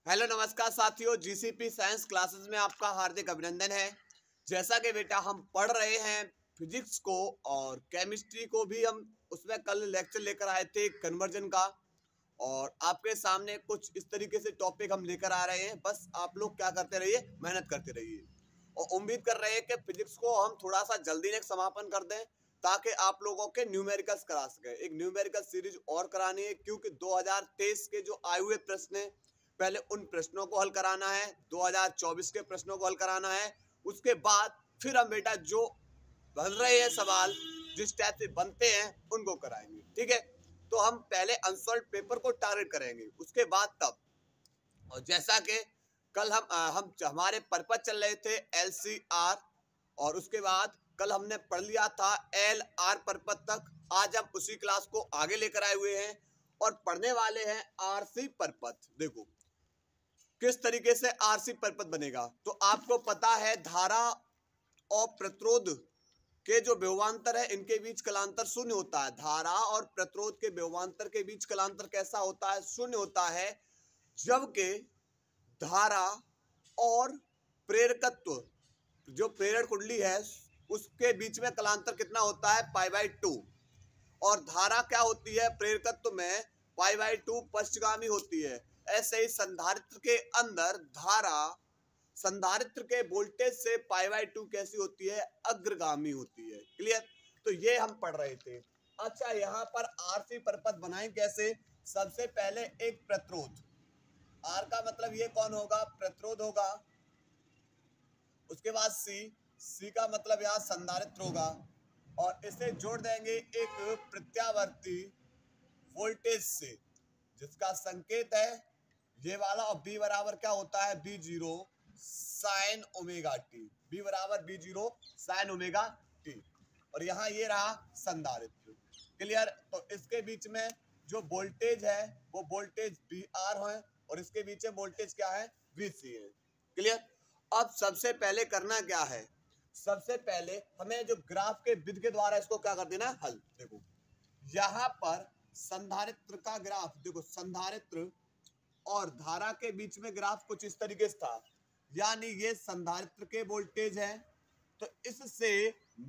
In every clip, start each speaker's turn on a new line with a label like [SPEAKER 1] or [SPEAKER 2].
[SPEAKER 1] Hello नमस्कार साथियों, GCP science classes में आपका हार्दिक अभिनंदन है। जैसा कि बेटा हम पढ़ रहे हैं फिजिक्स को और केमिस्ट्री को भी, हम उसमें कल लेक्चर लेकर आए थे कन्वर्जन का। और आपके सामने कुछ इस तरीके से टॉपिक हम लेकर आ रहे हैं। बस आप लोग क्या करते रहिए, मेहनत करते रहिए और उम्मीद कर रहे हैं कि फिजिक्स को हम थोड़ा सा जल्दी ने समापन कर दें ताकि आप लोगों के न्यूमेरिकल्स करा सके। एक न्यूमेरिकल सीरीज और करानी है क्योंकि 2023 के जो आए हुए प्रश्न है पहले उन प्रश्नों को हल कराना है, 2024 के प्रश्नों को हल कराना है। उसके बाद फिर हम बेटा जो बन रहे हैं सवाल जिस टाइप से बनते हैं उनको कराएंगे, ठीक है। तो हम पहले अनसॉल्व पेपर को टारगेट करेंगे, उसके बाद तब। और जैसा कि कल हम हमारे पर्पज चल रहे थे LCR, और उसके बाद कल हमने पढ़ लिया था LR पर्पज तक। आज हम उसी क्लास को आगे लेकर आए हुए हैं और पढ़ने वाले हैं RC पर्पज। देखो किस तरीके से RC पर्पज बनेगा। तो आपको पता है धारा और प्रतिरोध के जो विभवांतर है इनके बीच कलांतर शून्य होता है। धारा और प्रतिरोध के विभवांतर के बीच कलांतर कैसा होता है? शून्य होता है। जबकि धारा और प्रेरकत्व, जो प्रेरक कुंडली है उसके बीच में कलांतर कितना होता है? π/2। और धारा क्या होती है? प्रेरकत्व में π/2 पश्चगामी होती है। ऐसे ही संधारित्र के अंदर धारा संधारित्र के वोल्टेज से π/2 कैसी होती है? अग्रगामी होती है। क्लियर? तो ये हम पढ़ रहे थे। अच्छा, यहाँ पर RC परपथ बनाएं कैसे? सबसे पहले एक प्रतिरोध, R का मतलब ये कौन होगा? प्रतिरोध होगा। उसके बाद C का मतलब यहाँ संधारित्र होगा और इसे जोड़ देंगे एक प्रत्यावर्ती वोल्टेज से जिसका संकेत है ये वाला। और B बराबर क्या होता है? B0 sine omega T. B बराबर B0 साइन ओमेगा टी। और यहाँ ये रहा संधारित्र। क्लियर? तो इसके बीच में जो वोल्टेज है वो वोल्टेज VR है और इसके बीच में वोल्टेज क्या है? VC है। क्लियर? अब सबसे पहले करना क्या है? सबसे पहले हमें जो ग्राफ के विधि के द्वारा इसको क्या कर देना? हल। देखो यहाँ पर संधारित्र का ग्राफ, देखो संधारित्र और धारा के बीच में ग्राफ कुछ इस तरीके से था। यानी ये संधारित्र के वोल्टेज है तो इससे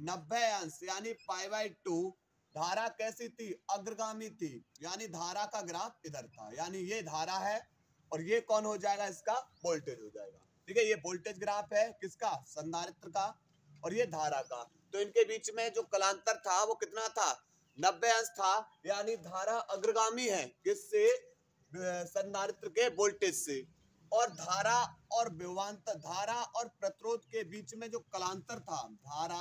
[SPEAKER 1] 90 अंश यानी π/2 धारा कैसी थी? अग्रगामी थी। यानी धारा का ग्राफ इधर था। यानी ये धारा है और ये कौन हो जाएगा? इसका वोल्टेज हो जाएगा। ठीक है, ये वोल्टेज ग्राफ है किसका? संधारित्र का। और ये धारा का। तो इनके बीच में जो कलांतर था वो कितना था? 90 अंश था। यानी धारा अग्रगामी है किससे? संधारित्र के वोल्टेज से। और धारा और विभवांतर, धारा और प्रतिरोध के बीच में जो कलांतर था, धारा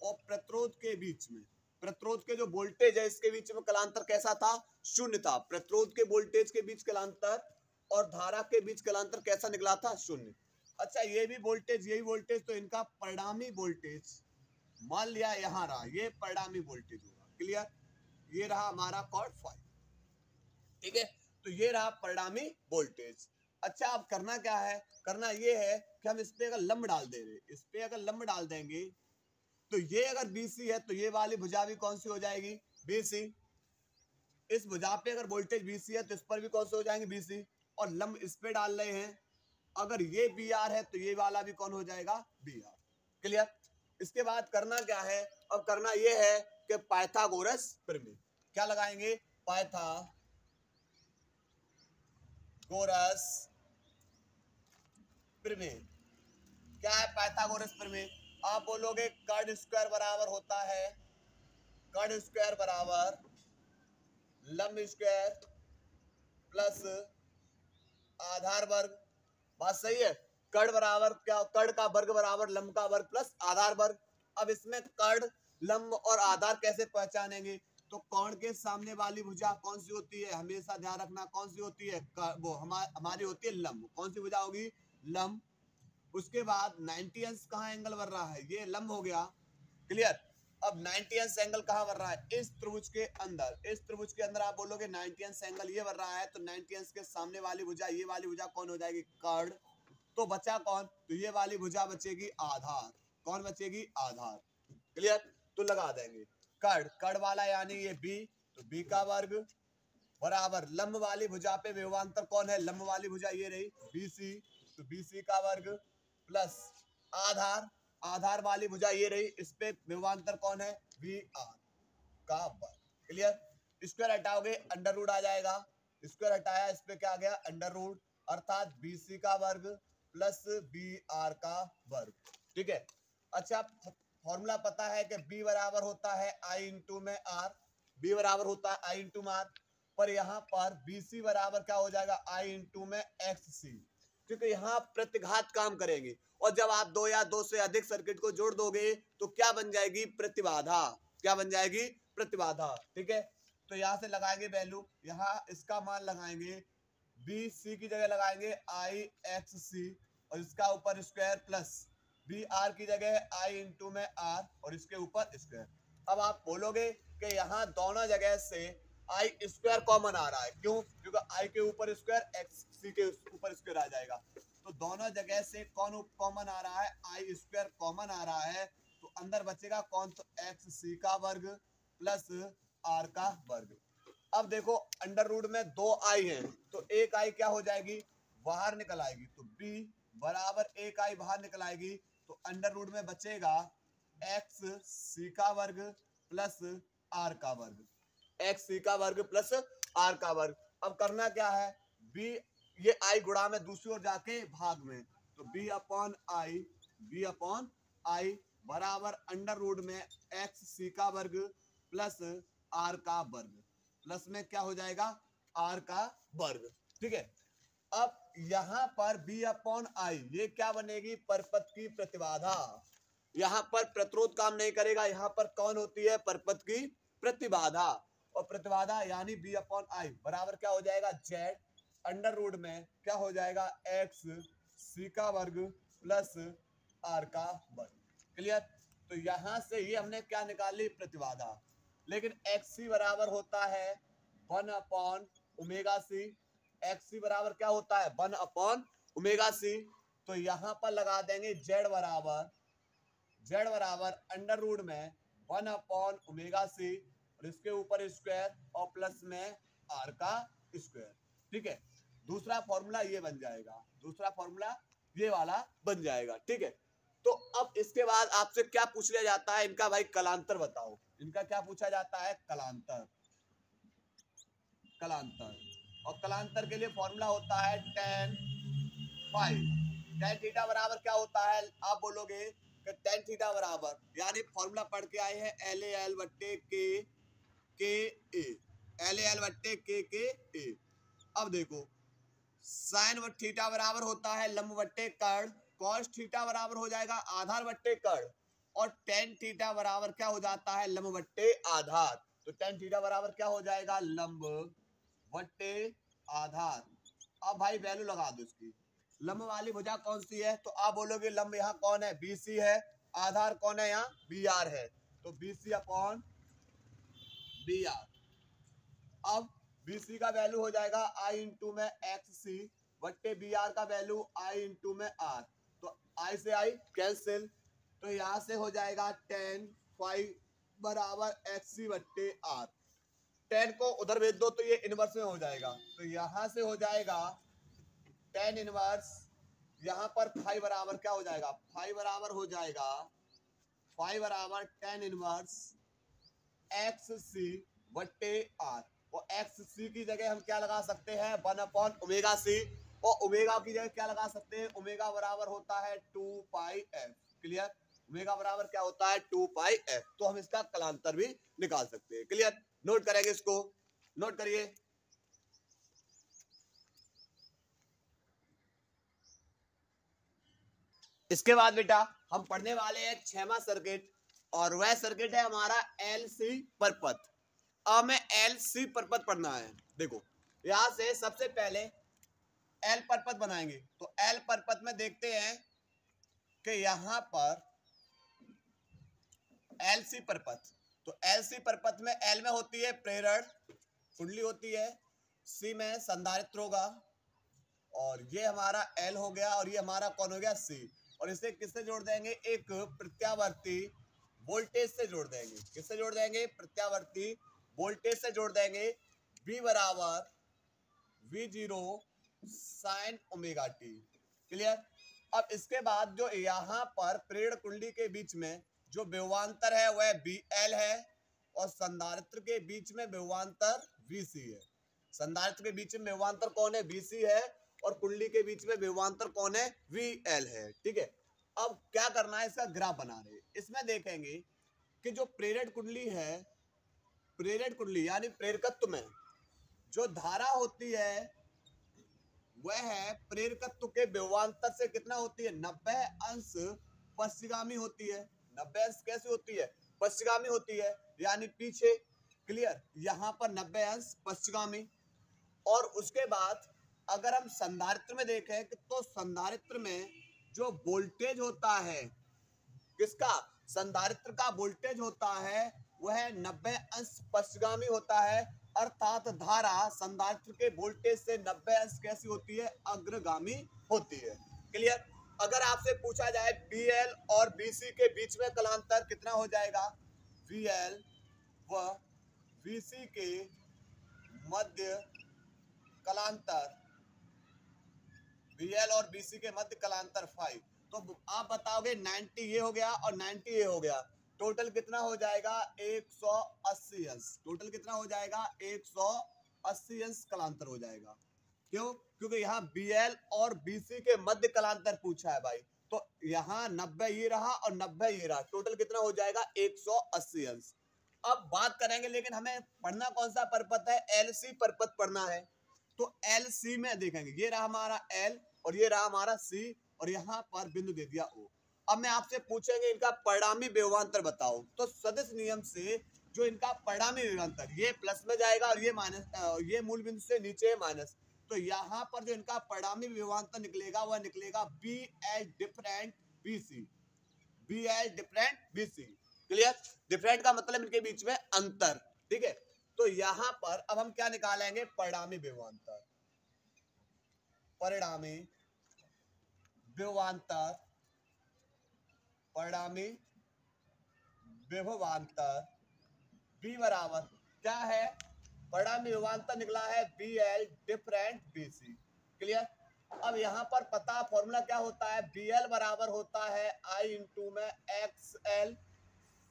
[SPEAKER 1] और प्रतिरोध के बीच में, प्रतिरोध के जो वोल्टेज है इसके बीच में कलांतर कैसा था? शून्य था। प्रतिरोध के वोल्टेज के बीच कलांतर और धारा के बीच कलांतर कैसा निकला था? शून्य। अच्छा, ये भी वोल्टेज यही वोल्टेज, तो इनका परिणामी वोल्टेज मान लिया यहाँ रहा, ये परिणामी वोल्टेज होगा। क्लियर? ये रहा हमारा कॉर्ड 5। ठीक है, तो ये रहा परिणामी वोल्टेज। अच्छा, अब करना क्या है? करना ये है कि हम इस पे अगर लंब डाल दे रहे, इस पे अगर लंब डाल देंगे तो ये अगर BC है तो ये वाली भुजा भी कौन सी हो जाएगी? BC। इस भुजा पे अगर वोल्टेज BC है तो इस पर भी कौन से हो जाएंगे? BC। और लंब इस पे डाल रहे हैं, अगर ये BR है तो ये वाला भी कौन हो जाएगा? BR। क्लियर? इसके बाद करना क्या है? अब करना ये है कि पाइथागोरस प्रमेय क्या लगाएंगे? पाइथागोरस प्रमेय। क्या है पाइथागोरस प्रमेय? आप बोलोगे कर्ड स्क्वायर बराबर होता है, कर्ड स्क्वायर बराबर लंब स्क्वायर प्लस आधार वर्ग। बात सही है? कर्ड बराबर क्या? कर्ड का वर्ग बराबर लंब का वर्ग प्लस आधार वर्ग। अब इसमें कर्ड, लंब और आधार कैसे पहचानेंगे? तो कोण के सामने वाली भुजा कौन सी होती है? हमेशा ध्यान रखना कौन सी होती है? वो हमारी होती है लंब। कौन सी भुजा होगी? लंब। उसके बाद 90 अंश कहाँ एंगल बन रहा है? ये लंब हो गया। क्लियर? अब 90 अंश एंगल कहाँ बन रहा है? इस त्रिभुज के अंदर। इस त्रिभुज के अंदर आप बोलोगे 90 अंश एंगल ये बन रहा है, तो 90 अंश के सामने वाली भुजा, ये वाली भुजा कौन हो जाएगी? कर्ड। तो बचा कौन? तो ये वाली भुजा बचेगी आधार। कौन बचेगी? आधार। क्लियर? तो लगा देंगे कर्ड, कर्ड वाला यानी ये B, तो B का वर्ग बराबर लंब वाली भुजा पे विभवांतर कौन है, लंब वाली भुजा ये रही BC, तो BC का वर्ग प्लस आधार, आधार वाली भुजा ये रही, इस पे विभवांतर कौन है, VR का वर्ग। क्लियर। स्क्वायर हटाओगे अंडर रूट आ जाएगा, स्क्वायर हटाया इस पे क्या आ गया अंडर रूट, अर्थात BC का वर्ग प्लस BR का वर्ग। ठीक है। अच्छा फॉर्मूला पता है कि B बराबर होता है I इंटू में R, B बराबर होता है I इंटू में R, पर यहाँ पर BC बराबर क्या हो जाएगा I इंटू में XC, क्योंकि यहाँ प्रतिघात काम करेंगे, और जब आप दो या दो से अधिक सर्किट को जोड़ दोगे तो क्या बन जाएगी, प्रतिबाधा, क्या बन जाएगी, प्रतिबाधा। ठीक है। तो यहाँ से लगाएंगे वैल्यू, यहाँ इसका मान लगाएंगे, BC की जगह लगाएंगे IXC और इसका ऊपर स्क्वायर प्लस BR की जगह I इंटू में R और इसके ऊपर स्क्वायर। अब आप बोलोगे कि यहाँ दोनों जगह से I स्क्वायर कॉमन आ रहा है, क्यों, क्योंकि I के ऊपर स्क्वायर XC के ऊपर स्क्वायर आ जाएगा, तो दोनों जगह से कौन कॉमन आ रहा है, I स्क्वायर कॉमन आ रहा है, तो अंदर बचेगा कौन, तो XC का वर्ग प्लस R का वर्ग। अब देखो अंडर रूट में दो I हैं, तो एक I क्या हो जाएगी, बाहर निकल आएगी, तो B बराबर एक I बाहर निकल आएगी, तो अंडर रूट में बचेगा XC का वर्ग प्लस R का वर्ग, XC का वर्ग प्लस R का वर्ग। अब करना क्या है, B ये I गुणा में दूसरी ओर जाके भाग में, तो B अपॉन I बराबर अंडर रूट में XC का वर्ग प्लस R का वर्ग, प्लस में क्या हो जाएगा R का वर्ग। ठीक है। अब यहां पर B अपॉन I ये क्या बनेगी, परपथ की प्रतिबाधा, यहां पर प्रतिरोध काम नहीं करेगा, यहां पर कौन होती है, परपथ की प्रतिबाधा, और प्रतिबाधा यानी B अपॉन I बराबर क्या हो जाएगा, Z अंडर रूट में क्या हो जाएगा XC का वर्ग प्लस R का वर्ग। क्लियर। तो यहां से ये हमने क्या निकाली, प्रतिबाधा, लेकिन XC बराबर होता है 1 अपॉन ओमेगा C, XC बराबर क्या होता है 1 अपॉन ओमेगा C, तो यहां पर लगा देंगे Z बराबर अंडर रूट में 1 अपॉन ओमेगा C और इसके ऊपर स्क्वायर और प्लस में R का स्क्वायर। ठीक है। दूसरा फॉर्मूला ये बन जाएगा, दूसरा फॉर्मूला ये वाला बन जाएगा। ठीक है। तो अब इसके बाद आपसे क्या पूछ लिया जाता है, इनका भाई कलांतर बताओ, इनका क्या पूछा जाता है, कलांतर, और कलांतर के लिए फॉर्मूला होता है tan फाई, tan थीटा बराबर क्या होता है, आप बोलोगे कि tan थीटा बराबर, यानी फॉर्मूला पढ़ के आए हैं LAL बट्टे के। अब देखो साइन थीटा बराबर होता है लंब बट्टे कर्ण, कॉस थीटा बराबर हो जाएगा आधार बट्टे कर्ण, और टेन थीटा बराबर क्या हो जाता है, लंब बट्टे आधार, तो टेन थीटा बराबर क्या हो जाएगा, लंब बट्टे आधार। अब भाई वैल्यू लगा दो इसकी, लंब वाली भुजा कौन सी है, तो आप बोलोगे लंब यहाँ कौन है, BC है, आधार कौन है यहाँ, BR है, तो BC अपॉन BR। अब BC का वैल्यू हो जाएगा I इंटू में XC बट्टे BR का वैल्यू I इंटू में R, तो I से I कैंसिल, तो यहां से हो जाएगा tan फाइव बराबर XC बट्टे R, tan को उधर भेज दो तो ये इनवर्स में हो जाएगा, तो यहां से हो जाएगा tan इनवर्स, यहां पर फाइव बराबर क्या हो जाएगा, फाइव बराबर हो जाएगा, फाइव बराबर tan इनवर्स XC बट्टे R, और XC की जगह हम क्या लगा सकते हैं 1 अपॉन ओमेगा C, और ओमेगा की जगह क्या लगा सकते हैं, ओमेगा बराबर होता है 2 पाई f। क्लियर। ओमेगा बराबर क्या होता है 2 पाई f, तो हम इसका कलांतर भी निकाल सकते हैं। क्लियर। नोट करेंगे इसको, नोट करिए। इसके बाद बेटा हम पढ़ने वाले हैं 6वां सर्किट, और वह सर्किट है हमारा LC परपथ। अब हमें LC परपथ पढ़ना है। देखो यहां से सबसे पहले L परपथ बनाएंगे, तो L परपथ में देखते हैं कि यहां पर LC परपथ, तो LC परपथ में L में होती है प्रेरण कुंडली होती है, C में संधारित्र होगा, और ये हमारा L हो गया, और ये हमारा कौन हो गया C, और इसे किससे जोड़ देंगे, एक प्रत्यावर्ती वोल्टेज से जोड़ देंगे। किससे जोड़ देंगे, प्रत्यावर्ती वोल्टेज से जोड़ देंगे। B बराबर V0 sine omega T. Clear. अब इसके बाद जो यहाँ पर प्रेरण कुंडली के बीच में जो विभवांतर है वह BL है और संधारित्र के बीच में विभवांतर VC है। संधारित्र के बीच में विभवांतर कौन है? VC है और कुंडली के बीच में विभवांतर कौन है? VL है। ठीक है। अब क्या करना है, इसका ग्राफ बना रहे। इसमें देखेंगे कि जो प्रेरण कुंडली है, प्रेरण कुंडली यानी प्रेरकत्व में जो धारा होती है वह है प्रेरकत्व के विभवांतर से कितना होती है? 90 अंश पश्चिगामी होती है। 90 अंश कैसे होती है? पश्चिगामी होती है, यानी पीछे। क्लियर। यहाँ पर 90 अंश पश्चिगामी। और उसके बाद अगर हम संधारित्र में देखें तो संधारित्र में जो वोल्टेज होता है, किसका? संधारित्र का वोल्टेज होता है वह 90 अंश पश्चिगामी होता है, अर्थात धारा संधारित्र के वोल्टेज से 90 अंश कैसी होती है? अग्रगामी होती है। क्लियर। अगर आपसे पूछा जाए BL और BC के बीच में कलांतर कितना हो जाएगा? BL व BC के मध्य कलांतर, BL और BC के मध्य कलांतर 5। तो आप बताओगे 90 ये हो गया और 90 ये हो गया, टोटल कितना हो जाएगा? 180 अंश। टोटल कितना हो जाएगा? 180 अंश कलांतर हो जाएगा। क्यों? क्योंकि यहाँ BL और BC के मध्य कलांतर पूछा है भाई। तो यहाँ 90 ये रहा और 90 ये रहा, टोटल कितना हो जाएगा? 180 अंश। अब बात करेंगे, लेकिन हमें पढ़ना कौन सा परपथ है? LC परपथ पढ़ना है। तो LC में देखेंगे, ये रहा हमारा L और ये रहा हमारा C और यहाँ पर बिंदु दे दिया O। अब मैं आपसे पूछेंगे इनका परिणामी विभवांतर बताओ। तो सदिश नियम से जो इनका परिणामी विभवांतर, ये प्लस में जाएगा और ये माइनस, ये मूल बिंदु से नीचे माइनस। तो यहाँ पर जो इनका परिणामी विभवांतर निकलेगा वह निकलेगा BL different BC। BL different BC। Clear. Different का मतलब इनके बीच में अंतर। ठीक है। तो यहाँ पर अब हम क्या निकालेंगे? परिणामी विभवांतर। परिणामी विभवांतर, परिणामी विभवांतर B बराबर क्या है? परिणामी विभवांतर निकला है BL डिफरेंट BC। क्लियर। अब यहाँ पर पता फॉर्मूला क्या होता है? BL बराबर होता है I इंटू में XL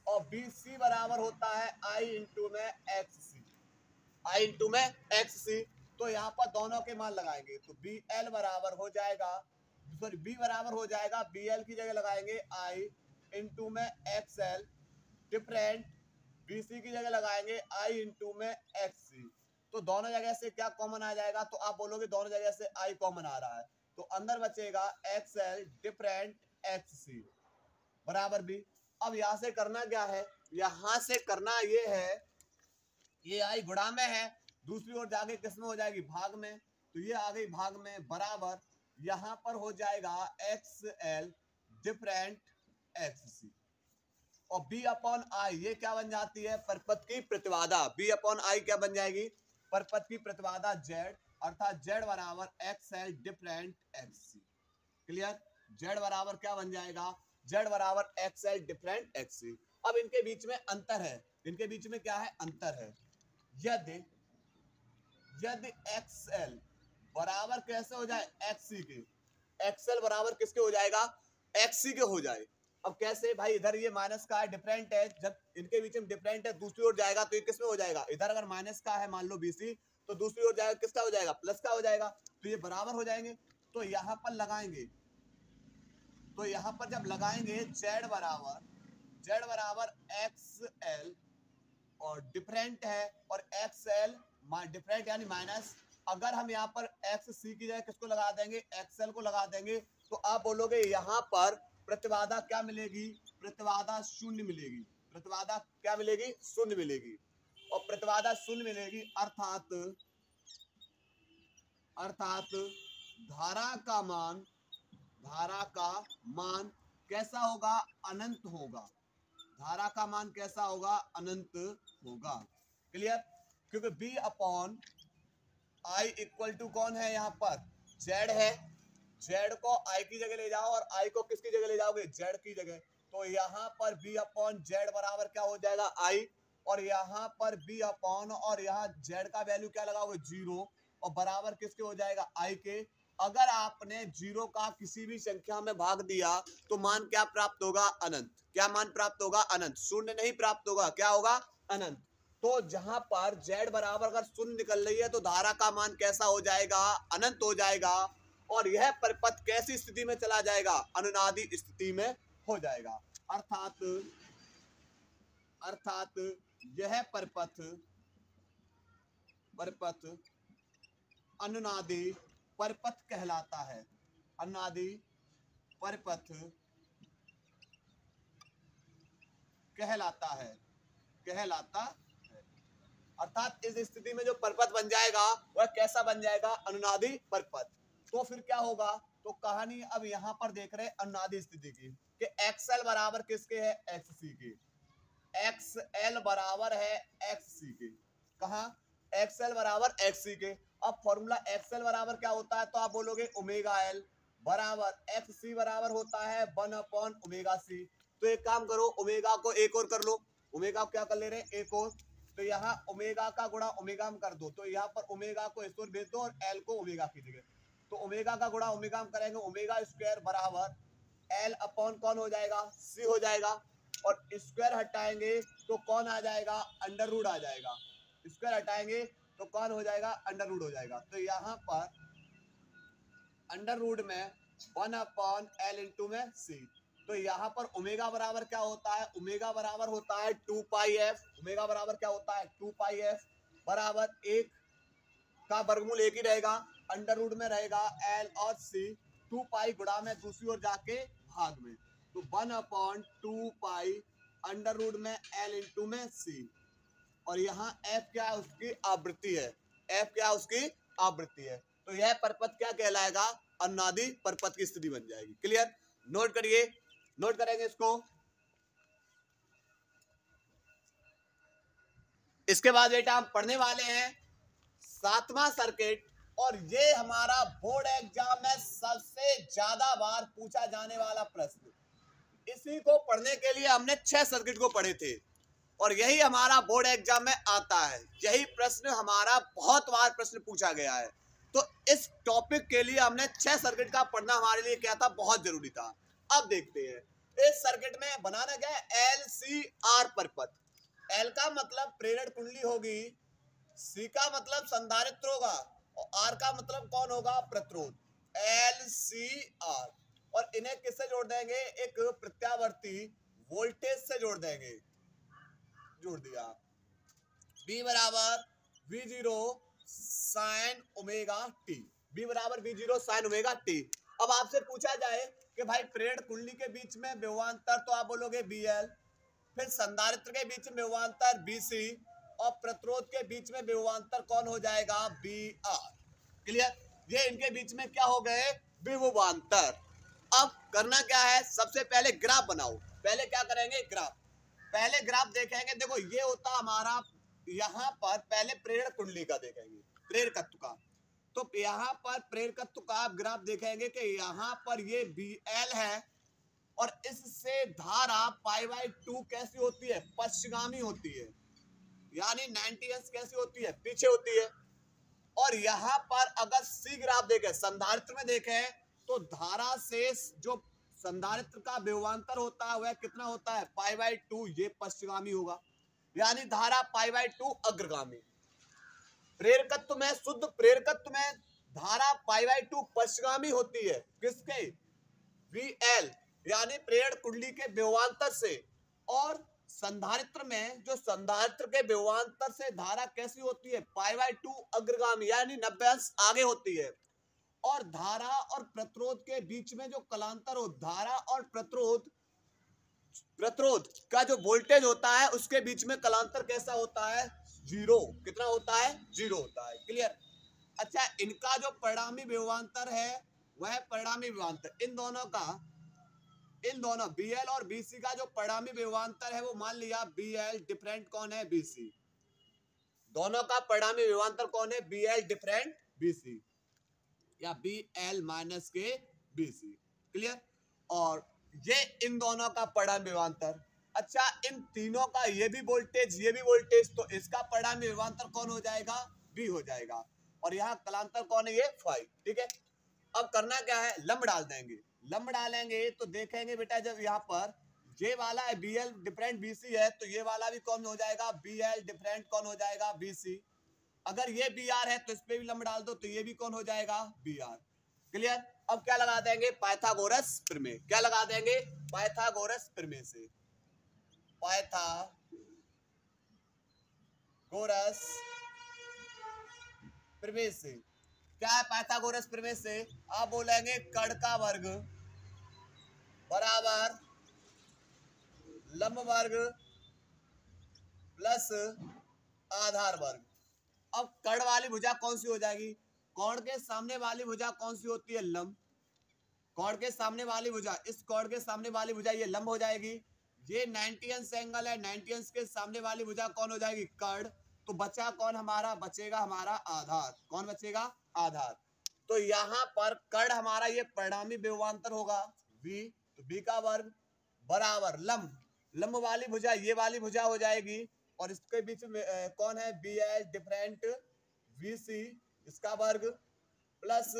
[SPEAKER 1] और BC बराबर होता है I इंटू में XC। I इंटू में XC। तो यहाँ पर दोनों के मान लगाएंगे तो BL बराबर हो जाएगा, सॉरी B बराबर हो जाएगा, BL की जगह लगाएंगे I इंटू में XL डिफरेंट BC की जगह लगाएंगे I इंटू में XC। तो दोनों जगह से क्या कॉमन आ जाएगा? तो आप बोलोगे दोनों जगह से I कॉमन आ रहा है, तो अंदर बचेगा XL डिफरेंट XC बराबर B। अब यहाँ से करना क्या है? यहाँ से करना ये है, ये I गुणा में है, दूसरी ओर जाके किस में हो जाएगी? भाग में। तो ये आ गई भाग में, बराबर यहाँ पर हो जाएगा XL डिफरेंट XC और B अपॉन I ये क्या बन जाती है? परपथ की प्रतिबाधा। B अपॉन I क्या बन जाएगी? परपथ की प्रतिबाधा Z, अर्थात Z बराबर XL different XC। Clear. Z बराबर क्या बन जाएगा? Z बराबर XL डिफरेंट XC। अब इनके बीच में अंतर है, इनके बीच में क्या है? अंतर है। यदि XL बराबर कैसे हो जाए? XC के, XL बराबर किसके हो जाएगा? XC के हो जाए। अब कैसे भाई? इधर ये माइनस का है, डिफरेंट है, जब इनके बीच में डिफरेंट है दूसरी ओर जाएगा तो ये किस में हो जाएगा? इधर अगर माइनस का है मान लो BC तो दूसरी ओर जाएगा किसका हो जाएगा? प्लस का हो जाएगा। तो ये बराबर हो जाएंगे। तो यहाँ पर लगाएंगे, तो यहाँ पर जब लगाएंगे Z बराबर XL और डिफरेंट है और XL डिफरेंट यानी माइनस। अगर हम यहाँ पर XC की जगह किसको लगा देंगे? XL को लगा देंगे। तो आप बोलोगे यहाँ पर प्रतिबाधा क्या मिलेगी? प्रतिबाधा शून्य मिलेगी। प्रतिबाधा क्या मिलेगी? शून्य मिलेगी। और प्रतिबाधा शून्य मिलेगी अर्थात धारा का मान कैसा होगा? अनंत होगा। धारा का मान कैसा होगा? अनंत होगा। क्लियर। क्योंकि B upon I equal to कौन है? यहाँ पर Z है। Z को I की जगह ले जाओ और I को किसकी जगह ले जाओगे? Z की जगह। तो यहाँ पर B अपॉन Z बराबर क्या हो जाएगा? I और यहाँ पर b अपॉन और यहाँ z का वैल्यू क्या लगाओगे 0 और बराबर किसके हो जाएगा i के। अगर आपने 0 का किसी भी संख्या में भाग दिया तो मान क्या प्राप्त होगा अनंत। क्या मान प्राप्त होगा अनंत, शून्य नहीं प्राप्त होगा, क्या होगा अनंत। तो जहां पर z बराबर अगर शून्य निकल रही है तो धारा का मान कैसा हो जाएगा अनंत हो जाएगा और यह परिपथ कैसी स्थिति में चला जाएगा अनुनादी स्थिति में हो जाएगा। अर्थात यह परिपथ अनुनादी परिपथ कहलाता है। अनुनादी परिपथ कहलाता है। अर्थात इस स्थिति में जो परिपथ बन जाएगा वह कैसा बन जाएगा अनुनादी परिपथ। तो फिर क्या होगा, तो कहानी अब यहां पर देख रहे हैं अनुनादी स्थिति की कि एक्सएल बराबर किसके है एक्ससी के। एक्सएल बराबर है एक्ससी के। कहा एक्सएल बराबर एक्ससी के। अब फॉर्मूला एक्सएल बराबर क्या होता है, तो आप बोलोगे ओमेगा एल बराबर एक्ससी बराबर होता है 1/ओमेगा सी। तो एक काम करो, ओमेगा को एक और कर लो। ओमेगा क्या कर ले रहे हैं एक और, तो यहाँ ओमेगा का गुणा ओमेगा में कर दो, तो यहाँ पर ओमेगा को इस ओर भेज दो और एल को ओमेगा की जगह। तो ओमेगा का गुणा ओमेगा में करेंगे, ओमेगा स्क्वायर बराबर एल अपॉन कौन हो जाएगा सी हो जाएगा और स्क्वायर हटाएंगे तो कौन आ जाएगा अंडर रूट आ जाएगा। स्क्वायर हटाएंगे तो कौन हो जाएगा अंडर रूट हो जाएगा। तो यहाँ पर अंडर रूट में 1/L इंटू में सी। तो यहाँ पर ओमेगा बराबर क्या होता है, ओमेगा बराबर होता है 2πf। ओमेगा बराबर क्या होता है 2πf बराबर एक का वर्गमूल एक ही रहेगा, अंडर रूट में रहेगा एल और सी। 2π गुणा में दूसरी ओर जाके भाग में, तो 1/2π अंडर रूट में एल इंटू में सी। और यहाँ एफ क्या है उसकी आवृत्ति है। एफ क्या है उसकी आवृत्ति है। तो यह परिपथ क्या कहलाएगा अनुनादी परिपथ की स्थिति बन जाएगी। क्लियर, नोट करिए, नोट करेंगे इसको। इसके बाद बेटा हम पढ़ने वाले हैं 7वां सर्किट और ये हमारा बोर्ड एग्जाम में सबसे ज्यादा बार पूछा जाने वाला प्रश्न। इसी को पढ़ने के लिए हमने 6 सर्किट को पढ़े थे और यही हमारा बोर्ड एग्जाम में आता है। यही प्रश्न हमारा बहुत बार प्रश्न पूछा गया है। तो इस टॉपिक के लिए हमने 6 सर्किट का पढ़ना हमारे लिए क्या था, बहुत जरूरी था। अब देखते हैं इस सर्किट में बनाना क्या है, LCR परिपथ। L का मतलब प्रेरण कुंडली होगी, C का मतलब संधारित्र होगा और R का मतलब कौन होगा प्रतिरोध। LCR और इन्हें किससे जोड़ देंगे, एक प्रत्यावर्ती वोल्टेज से जोड़ देंगे। जोड़ दिया, B बराबर V0 sine omega T. B बराबर V0 साइन ओमेगा टी। अब आपसे पूछा जाए कि भाई प्रेरण कुंडली के बीच में विभवांतर, तो आप बोलोगे BL, फिर संधारित्र के बीच में विभवांतर BC और प्रतिरोध के बीच में विभवांतर कौन हो जाएगा BR। क्लियर, ये इनके बीच में क्या हो गए विभवांतर। अब करना क्या है, सबसे पहले ग्राफ बनाओ। पहले क्या करेंगे ग्राफ, पहले ग्राफ देखेंगे। देखो ये होता हमारा, यहाँ पर पहले प्रेरण कुंडली का देखेंगे, प्रेरकत्व का। तो यहाँ पर प्रेरकत्व का आप ग्राफ देखेंगे कि यहाँ पर ये BL है और इससे धारा π/2 कैसी होती है, पश्चिमगामी होती है, यानी 90 अंश कैसी होती है, पीछे होती है। और यहाँ पर अगर C ग्राफ देखें, संधारित्र में देखें, तो धारा से जो संधारित्र का विभवांतर होता है वह कितना होता है π/2, ये पश्चिमगामी होगा, यानी धारा π/2 अग्रगामी। प्रेरकत्व में, शुद्ध प्रेरकत्व में धारा π/2 पश्चिमगामी होती है, किसके VL यानी प्रेरण कुंडली के विभवांतर से। और संधारित्र में, जो संधारित्र के विभवांतर से धारा कैसी होती है π/2 अग्रगामी, यानी 90 अंश आगे होती है। और धारा और प्रतिरोध के बीच में जो कलांतर हो, धारा और प्रतिरोध का जो वोल्टेज होता है उसके बीच में कलांतर कैसा होता है, 0। कितना होता है, 0 होता है। क्लियर। अच्छा, इनका जो परिणामी विभवांतर है वह परिणामी विभवांतर इन दोनों BL और BC का जो परिणामी विभवांतर है वो मान लिया BL डिफरेंट कौन है BC। दोनों का परिणामी विभवांतर कौन है, BL डिफरेंट BC या BL माइनस के BC। क्लियर। और ये इन दोनों का परिणामी विभवांतर। अच्छा, इन तीनों का ये भी वोल्टेज, तो इसका परिणामी विभवांतर कौन हो जाएगा? बी हो जाएगा। और यहाँ कलांतर कौन है? ये फाई। ठीक है, अब करना क्या है, लंब डाल देंगे। लंब डालेंगे तो देखेंगे बेटा, जब यहाँ पर ये वाला है B L different B C है, तो ये वाला भी कौन हो जाएगा? बी एल डिफरेंट कौन हो जाएगा? B C. अगर ये बी आर है तो इस पे भी लंब डाल दो, तो ये भी कौन हो जाएगा? B R. क्लियर? अब क्या लगा देंगे? पाइथागोरस प्रमेय। क्या लगा देंगे? पाइथागोरस प्रमेय से। पाइथागोरस प्रमेय से क्या है? पाइथागोरस प्रमेय से आप बोलेंगे कर्ण का वर्ग बराबर लंब वर्ग प्लस आधार वर्ग। अब कर्ण वाली भुजा कौन सी हो जाएगी? कोण के सामने वाली भुजा कौन सी होती है? लंब। कोण के सामने वाली भुजा, इस कोण के सामने वाली भुजा ये लंब हो जाएगी। ये 90 अंश एंगल है, 90 अंश के सामने वाली भुजा कौन हो जाएगी? कर्ण। तो बचा कौन हमारा? बचेगा हमारा आधार। कौन बचेगा? आधार। तो यहाँ पर कर्ण हमारा ये परिणामी विभवांतर होगा v, तो v का वर्ग बराबर लंब, लंब वाली भुजा ये वाली भुजा हो जाएगी, और इसके बीच में कौन है? बी एल डिफरेंट वी सी, इसका वर्ग प्लस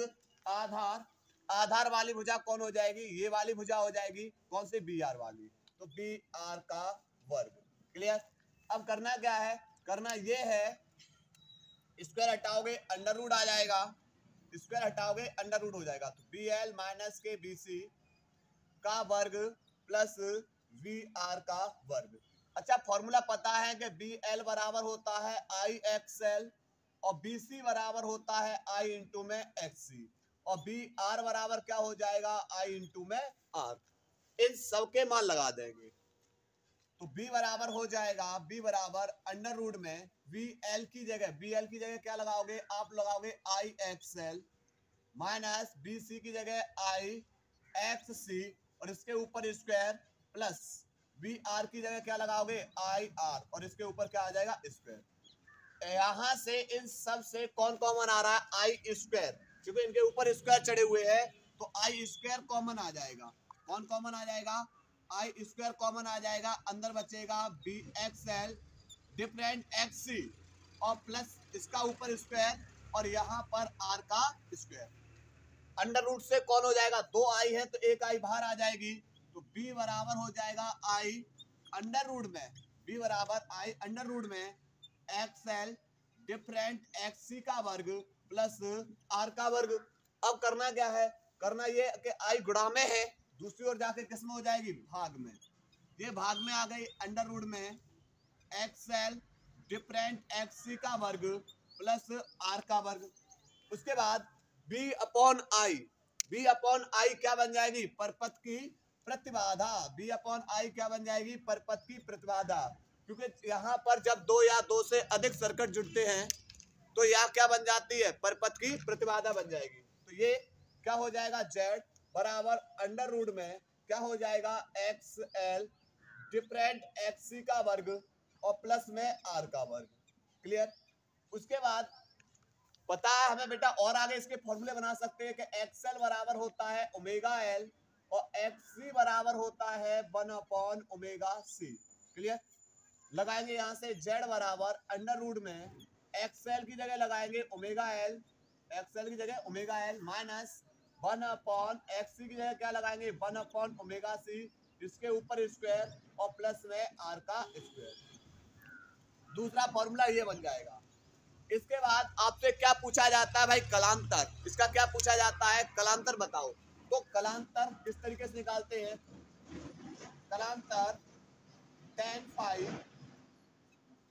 [SPEAKER 1] आधार, आधार वाली भुजा कौन हो जाएगी? ये वाली भुजा हो जाएगी, कौन सी? बी आर वाली, तो बी आर का वर्ग। क्लियर? अब करना क्या है? करना ये है, स्क्वायर हटाओगे अंडर रूट आ जाएगा, स्क्वायर हटाओगे अंडर रूट हो जाएगा, तो बी एल माइनस के बी सी का वर्ग प्लस वी आर का वर्ग। अच्छा, फॉर्मूला पता है कि बी एल बराबर होता है आई एक्स एल, और बी सी बराबर होता है आई इंटू में एक्स सी, और बी आर बराबर क्या हो जाएगा? आई इंटू में आर। इन सबके मान लगा देंगे, तो b बराबर हो जाएगा, b बराबर अंडर रूट में वी एल की जगह क्या लगाओगे? आप लगाओगे I X L minus B C की जगह आई एक्स सी, और इसके ऊपर स्क्वायर प्लस वी आर की जगह क्या लगाओगे? आई आर, और इसके ऊपर क्या आ जाएगा? स्क्वायर। यहां से इन सब से कौन कॉमन आ रहा है? आई स्क्वायर, क्योंकि इनके ऊपर स्क्वायर चढ़े हुए हैं, तो आई स्क्वायर कॉमन आ जाएगा। कौन कॉमन आ जाएगा? आई स्क्वायर कॉमन आ जाएगा। अंदर बचेगा B X L different X C, और प्लस इसका ऊपर स्क्वायर, और यहाँ पर आर का स्क्वायर। अंडर रूट से कौन हो जाएगा? दो आई है तो एक आई बाहर आ जाएगी, तो b बराबर हो जाएगा आई अंडर रूट में, b बराबर आई अंडर रूट में एक्स एल डिफरेंट एक्स सी का वर्ग प्लस आर का वर्ग। अब करना क्या है? करना ये कि आई गुणा में है, दूसरी ओर जाके किस में हो जाएगी? भाग में। ये भाग में आ गई अंडर रूट में एक्स एल डिफरेंट एक्स सी का वर्ग प्लस आर का वर्ग। उसके बाद बी अपॉन आई क्या बन जाएगी? परपथ की प्रतिबाधा। बी अपॉन आई क्या बन जाएगी? परपथ की प्रतिबाधा। क्योंकि यहाँ पर जब दो या दो से अधिक सर्किट जुड़ते हैं तो यह क्या बन जाती है? परपथ की प्रतिबाधा बन जाएगी। तो ये क्या हो जाएगा? जेड बराबर अंडर रूट में क्या हो जाएगा? एक्स एल डिफरेंट एक्स सी का वर्ग और प्लस में आर का वर्ग। क्लियर? उसके बाद पता है हमें बेटा, और आगे इसके फॉर्मूले बना सकते हैं कि एक्सएल बराबर होता है ओमेगा एल और एक्ससी बराबर होता है 1 अपॉन ओमेगा सी। क्लियर? लगाएंगे यहाँ से जेड बराबर अंडर रूट में एक्सएल की जगह लगाएंगे ओमेगा एल, एक्सएल की जगह ओमेगा एल माइनस 1 अपॉन एक्ससी की जगह क्या लगाएंगे? 1 अपॉन ओमेगा सी, इसके ऊपर स्क्वायर और प्लस में आर का स्क्वायर। दूसरा फॉर्मूला ये बन जाएगा। इसके बाद आपसे क्या पूछा जाता है भाई? कलांतर। इसका क्या पूछा जाता है? कलांतर बताओ। तो कलांतर किस तरीके से निकालते हैं? कलांतर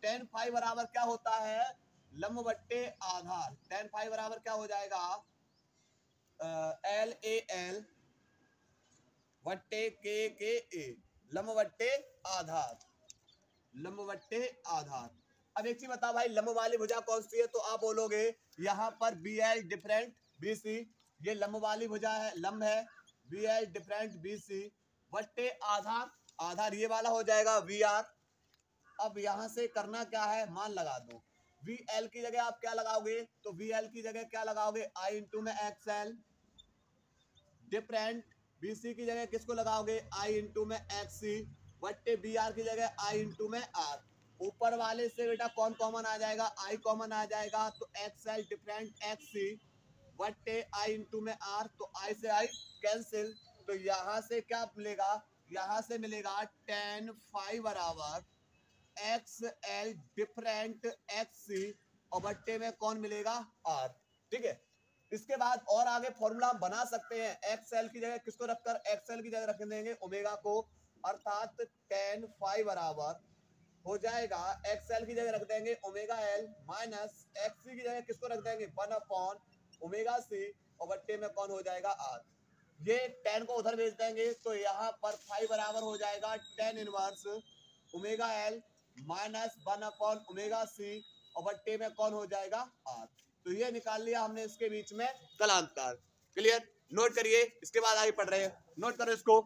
[SPEAKER 1] tan फाई बराबर क्या होता है? लंब बट्टे आधार। tan फाई बराबर क्या हो जाएगा? एल ए एल वट्टे के ए, लंब बट्टे आधार, लंब बट्टे आधार। अब एक चीज बताओ भाई, लंब वाली भुजा कौन सी है? तो आप बोलोगे यहाँ पर B L different B C, ये लंब वाली भुजा है, लंब है, B L different B C वट्टे आधार, आधार ये वाला हो जाएगा वी आर। अब यहाँ से करना क्या है? मान लगा दो। वी एल की जगह आप क्या लगाओगे? तो वी एल की जगह क्या लगाओगे? आई इंटू में X L different B C की जगह किसको लगाओगे? आई इंटू में एक्स सी, बट्टे बी आर की जगह आई इंटू में आर। ऊपर वाले से बेटा कौन कॉमन आ जाएगा, आई कॉमन आ जाएगा, तो एक्स एल डिफरेंट एक्स सी बट्टे आई इंटू में आर, तो आई से आई कैंसिल। तो यहाँ से क्या मिलेगा, यहाँ से मिलेगा tan फाइव बराबर x L different X C और बट्टे में कौन मिलेगा, आर। ठीक है, इसके बाद और आगे फॉर्मूला हम बना सकते हैं। एक्स एल की जगह किसको रखकर, एक्स एल की जगह रख देंगे ओमेगा को, अर्थात tan फाइव बराबर हो जाएगा एक्स एल की जगह रख देंगे ओमेगा एल माइनस एक्स सी की जगह किसको रख देंगे 1 ओमेगा सी और बट्टे में कौन हो जाएगा आर। ये tan को उधर भेज देंगे तो यहाँ पर फाइव बराबर हो जाएगा tan inverse omega L minus 1 omega C और बट्टे में कौन हो जाएगा आर। तो ये निकाल लिया हमने इसके बीच में कलांतर। क्लियर, नोट करिए, इसके बाद आगे पढ़ रहे हैं, नोट करो इसको।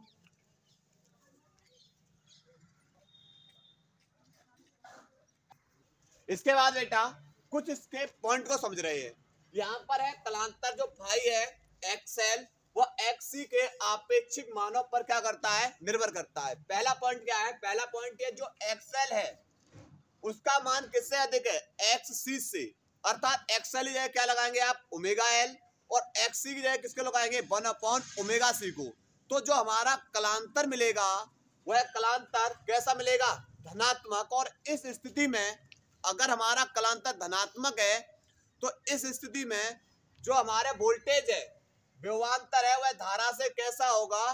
[SPEAKER 1] इसके बाद बेटा कुछ इसके पॉइंट को समझ रहे हैं। यहाँ पर है कलांतर जो फाई है एक्सएल वो एक्सी के आपेक्षिक मानों पर क्या करता है, निर्भर करता है। पहला पॉइंट क्या है, पहला पॉइंट ये जो एक्सएल है उसका मान किससे अधिक है, एक्ससी से, अर्थात एक्सएल की जगह क्या लगाएंगे आप ओमेगा एल और एक्ससी की जगह किसके लगाएंगे 1 ओमेगा सी को। तो जो हमारा कलांतर मिलेगा वह कलांतर कैसा मिलेगा, धनात्मक। और इस स्थिति में अगर हमारा कलांतर धनात्मक है तो इस स्थिति में जो हमारे वोल्टेज है विभवांतर है वह धारा से कैसा होगा,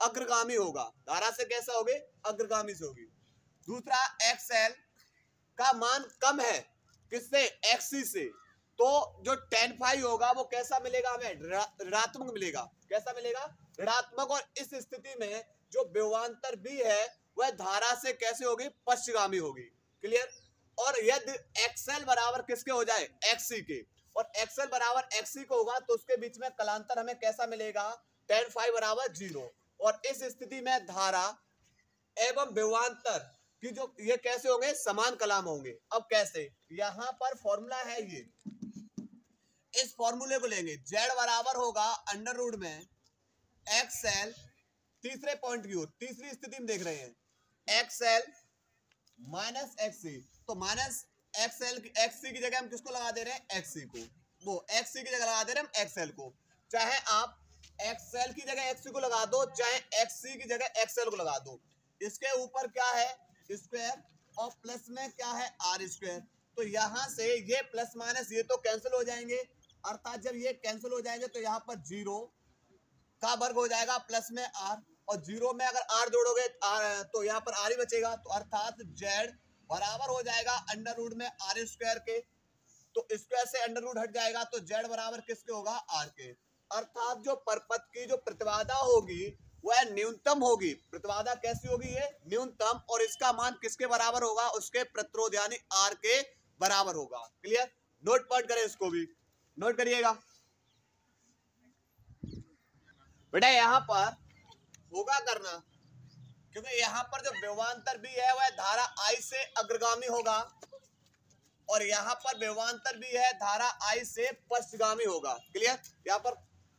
[SPEAKER 1] अग्रगामी होगा। धारा से कैसा होगी, अग्रगामी से होगी। दूसरा एक्सएल का मान कम है किससे, एक्सी से, तो जो tan फाइव होगा वो कैसा मिलेगा हमें, ऋणात्मक मिलेगा। कैसा मिलेगा, ऋणात्मक। और इस स्थिति में जो विभवांतर भी है वह धारा से कैसे होगी, पश्चिमगामी होगी। क्लियर। और यदि एक्सएल बराबर किसके हो जाए, एक्सी के, और एक्सएल बराबर एक्सी को होगा तो उसके बीच में कलांतर हमें कैसा मिलेगा, tan फाइव बराबर 0। और इस स्थिति में धारा एवं विभवांतर कि जो ये कैसे होंगे, समान कलाम होंगे। अब कैसे, यहां पर फॉर्मूला है ये, इस फॉर्मूले को लेंगे, z बराबर होगा अंडर रूट में एक्सएल, तीसरे पॉइंट की ओर तीसरी स्थिति में देख रहे हैं, एक्सएल माइनस एक्सी। तो माइनस एक्सएल एक्सी की जगह हम किसको लगा दे रहे हैं, एक्सी को, वो एक्सी की जगह लगा दे रहे हैं हम एक्सएल को। चाहे आप एक्सएल की जगह एक्सी को लगा दो, चाहे एक्सी की जगह एक्सएल को लगा दो। इसके ऊपर क्या है, स्क्वायर, और प्लस में क्या है, आर स्क्वायर। तो यहां से ये प्लस माइनस ये तो कैंसिल हो जाएंगे, अर्थात जब ये कैंसिल हो जाएंगे तो यहाँ पर 0 का वर्ग हो जाएगा प्लस में आर, और 0 में अगर आर जोड़ोगे तो यहाँ पर आर ही बचेगा। तो अर्थात जेड बराबर हो जाएगा अंडर रूट में आर स्क्वायर के, तो स्क्वायर से अंडर रूट हट जाएगा तो जेड बराबर किसके होगा, आर के। अर्थात जो परपथ की जो प्रतिबाधा होगी वह न्यूनतम होगी। प्रतिबाधा कैसी होगी, ये न्यूनतम, और इसका मान किसके बराबर होगा, उसके प्रतिरोध यानी आर के बराबर होगा। क्लियर, नोट पॉइंट करें, इसको भी नोट करिएगा बेटा। यहां पर होगा करना, क्योंकि यहाँ पर जो विभवांतर भी है वह धारा आई से अग्रगामी होगा, और यहाँ पर विभवांतर भी है धारा आई से पश्चिमगामी होगा। क्लियर, यहाँ पर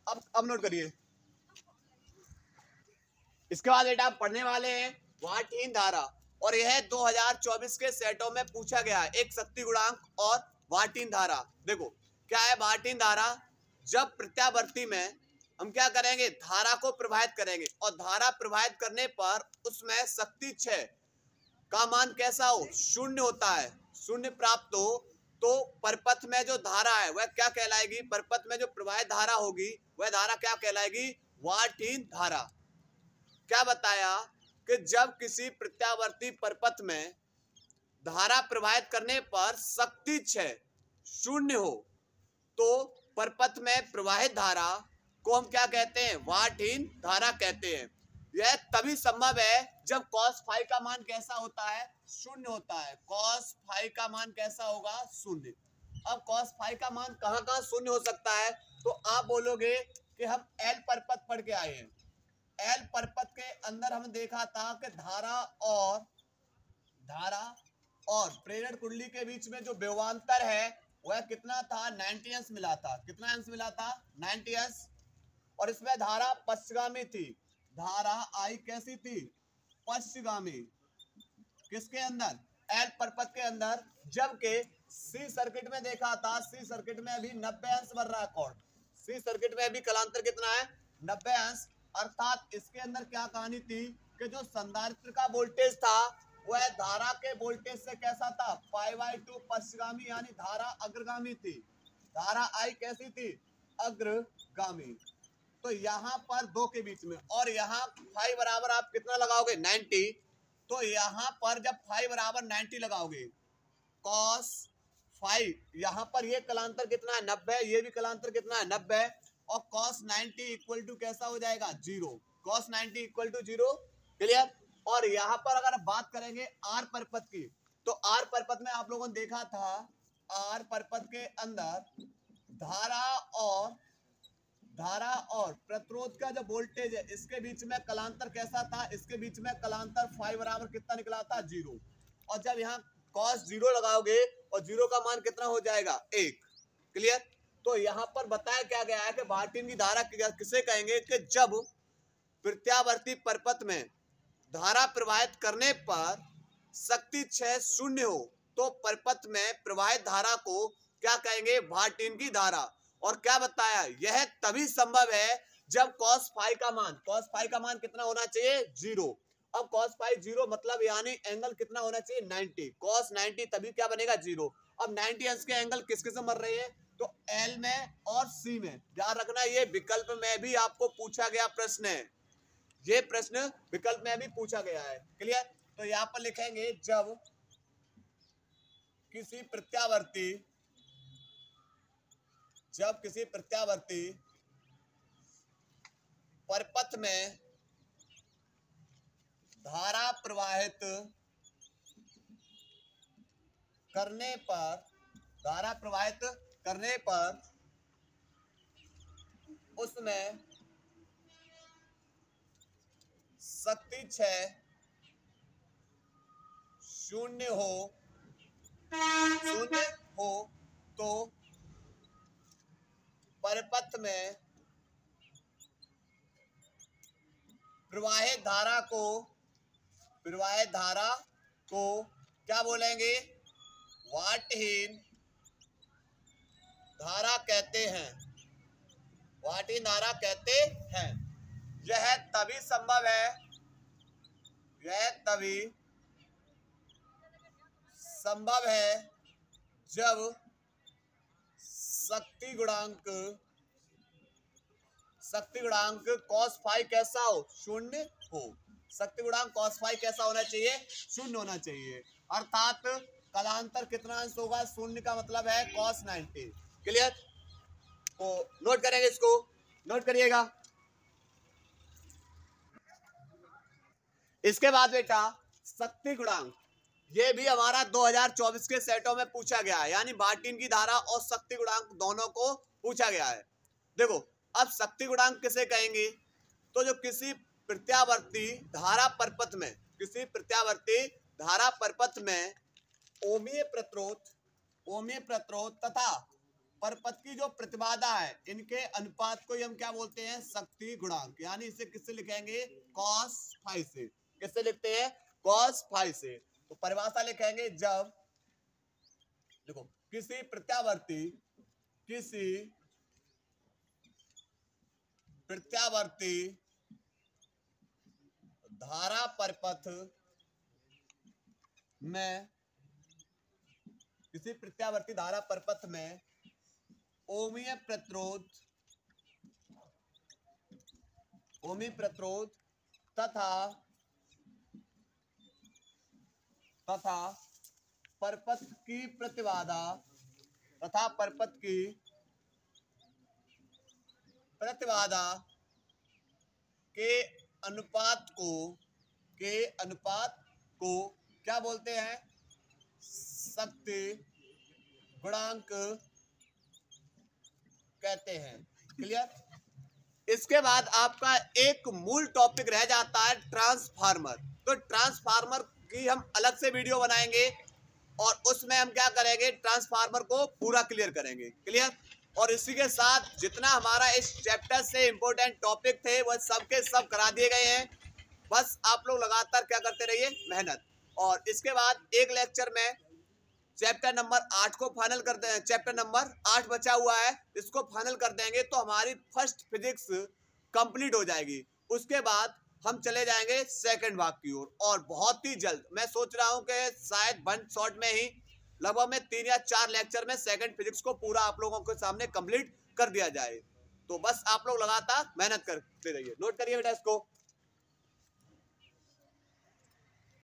[SPEAKER 1] अब नोट करिए। इसके बाद बेटा आप पढ़ने वाले हैं वाटहीन धारा, और यह 2024 के सेटों में पूछा गया है, एक शक्ति गुणांक और वाटहीन धारा। देखो क्या है वाटहीन धारा, जब प्रत्यावर्ती में हम क्या करेंगे, धारा को प्रवाहित करेंगे, और धारा प्रवाहित करने पर उसमें शक्ति 6 का मान कैसा हो, 0 होता है, 0 प्राप्त हो, तो परपथ में जो धारा है वह क्या कहलाएगी, परपथ में जो प्रवाहित धारा होगी वह धारा क्या कहलाएगी, वाटहीन धारा। क्या बताया कि जब किसी प्रत्यावर्ती परपथ में धारा प्रवाहित करने पर शक्ति 6 0 हो तो परपथ में प्रवाहित धारा को हम क्या कहते हैं, वाटहीन धारा कहते हैं। यह तभी संभव है जब cos फाई का मान कैसा होता है, 0 होता है। cos फाई का मान कैसा होगा, 0। अब cos फाई का मान कहाँ कहाँ 0 हो सकता है, तो आप बोलोगे कि हम एल परपथ पढ़ के आए हैं। एल परपथ के अंदर हम देखा था कि धारा और प्रेरण कुंडली के बीच में जो विभवांतर है वह कितना था, 90 अंश मिला था। कितना अंश मिला था, 90 अंश। और इसमें धारा पश्चिमगामी थी, धारा आई कैसी थी, पश्चिमगामी किसके अंदर, एल परपथ के अंदर। जबकि सी सर्किट में देखा था, सी सर्किट में अभी 90 अंश बढ़ रहा है कौन, सी सर्किट में अभी कलांतर कितना है 90 अंश। अर्थात इसके अंदर क्या कहानी थी कि जो संधारित्र का वोल्टेज था वह धारा के वोल्टेज से कैसा था, π/2 पश्चिमगामी, यानी धारा अग्रगामी थी। धारा आई कैसी थी, अग्रगामी। तो यहाँ पर दो के बीच में, और यहाँ फाई बराबर आप कितना लगाओगे 90, तो यहाँ पर जब फाई बराबर 90 लगाओगे कॉस फाई, यहाँ पर ये कलांतर कितना है 90, ये भी कलांतर कितना है 90, और कॉस 90 इक्वल टू कैसा हो जाएगा 0, कॉस 90 इक्वल टू 0। क्लियर। और यहाँ पर अगर बात करेंगे आर परपथ की, तो आर परपथ में आप लोगों ने देखा था, आर परपथ के अंदर धारा और प्रतिरोध का जो वोल्टेज है इसके बीच में कलांतर कैसा था, इसके बीच में कलांतर फाई बराबर कितना निकला था 0। और जब यहाँ cos 0 लगाओगे और 0 का मान कितना हो जाएगा 1। क्लियर। तो यहाँ पर बताया क्या गया है कि भार्टिन की धारा किसे कहेंगे कि जब प्रत्यावर्ती परपथ में धारा प्रवाहित करने पर शक्ति क्षय शून्य हो तो परपथ में प्रवाहित धारा को क्या कहेंगे, भार्टिन की धारा। और क्या बताया, यह तभी संभव है जब cos फाई का मान कितना होना चाहिए 0। अब cos फाई 0 मतलब यानी एंगल कितना होना चाहिए 90, cos 90 तभी क्या बनेगा 0। अब 90 अंश के एंगल किस किस में बन रहे हैं, तो L में और C में। ध्यान रखना ये विकल्प में भी आपको पूछा गया प्रश्न है, ये प्रश्न विकल्प में भी पूछा गया है। क्लियर। तो यहाँ पर लिखेंगे जब किसी प्रत्यावर्ती परपथ में धारा प्रवाहित करने पर उसमें शक्ति क्षय शून्य हो तो परपथ में प्रवाहित धारा को क्या बोलेंगे, वाटहीन धारा कहते हैं। यह तभी संभव है जब शक्ति गुणांक cos फाई कैसा हो, शून्य हो। शक्ति गुणांक cos फाई कैसा होना चाहिए, शून्य होना चाहिए। अर्थात कलांतर कितना अंश होगा, शून्य का मतलब है cos 90। क्लियर। तो नोट करेंगे, इसको नोट करिएगा। इसके बाद बेटा शक्ति गुणांक, ये भी हमारा 2024 के सेटों में पूछा गया है, यानी भार्टिन की धारा और शक्ति गुणांक दोनों को पूछा गया है। देखो अब शक्ति गुणांक किसे कहेंगे, तो जो किसी प्रत्यावर्ती धारा परपथ में ओमीय प्रतिरोध तथा परपथ की जो प्रतिबाधा है इनके अनुपात को हम क्या बोलते हैं, शक्ति गुणांक। यानी इसे किससे लिखेंगे, cos फाई से। किससे लिखते हैं, cos फाई से। तो परिभाषा लिखेंगे जब देखो किसी प्रत्यावर्ती धारा परपथ में ओमीय प्रतिरोध तथा परपथ की प्रतिबाधा के अनुपात को क्या बोलते हैं, शक्ति गुणांक कहते हैं। क्लियर। इसके बाद आपका एक मूल टॉपिक रह जाता है ट्रांसफार्मर। तो ट्रांसफार्मर की हम अलग से वीडियो बनाएंगे और उसमें हम क्या करेंगे, ट्रांसफार्मर को पूरा क्लियर करेंगे। क्लियर। और इसी के साथ जितना हमारा इस चैप्टर से इंपॉर्टेंट टॉपिक थे वह सब के सब करा दिए गए हैं। बस आप लोग लगातार क्या करते रहिए, मेहनत। और इसके बाद एक लेक्चर में चैप्टर नंबर 8 को फाइनल करते हैं। चैप्टर नंबर 8 बचा हुआ है, इसको फाइनल कर देंगे तो हमारी फर्स्ट फिजिक्स कंप्लीट हो जाएगी। उसके बाद हम चले जाएंगे सेकंड भाग की ओर, और बहुत ही जल्द मैं सोच रहा हूं कि शायद वन शॉट में ही लगभग में 3 या 4 लेक्चर में सेकंड फिजिक्स को पूरा आप लोगों के सामने कंप्लीट कर दिया जाए। तो बस आप लोग लगातार मेहनत करते रहिए। नोट करिए बेटा इसको।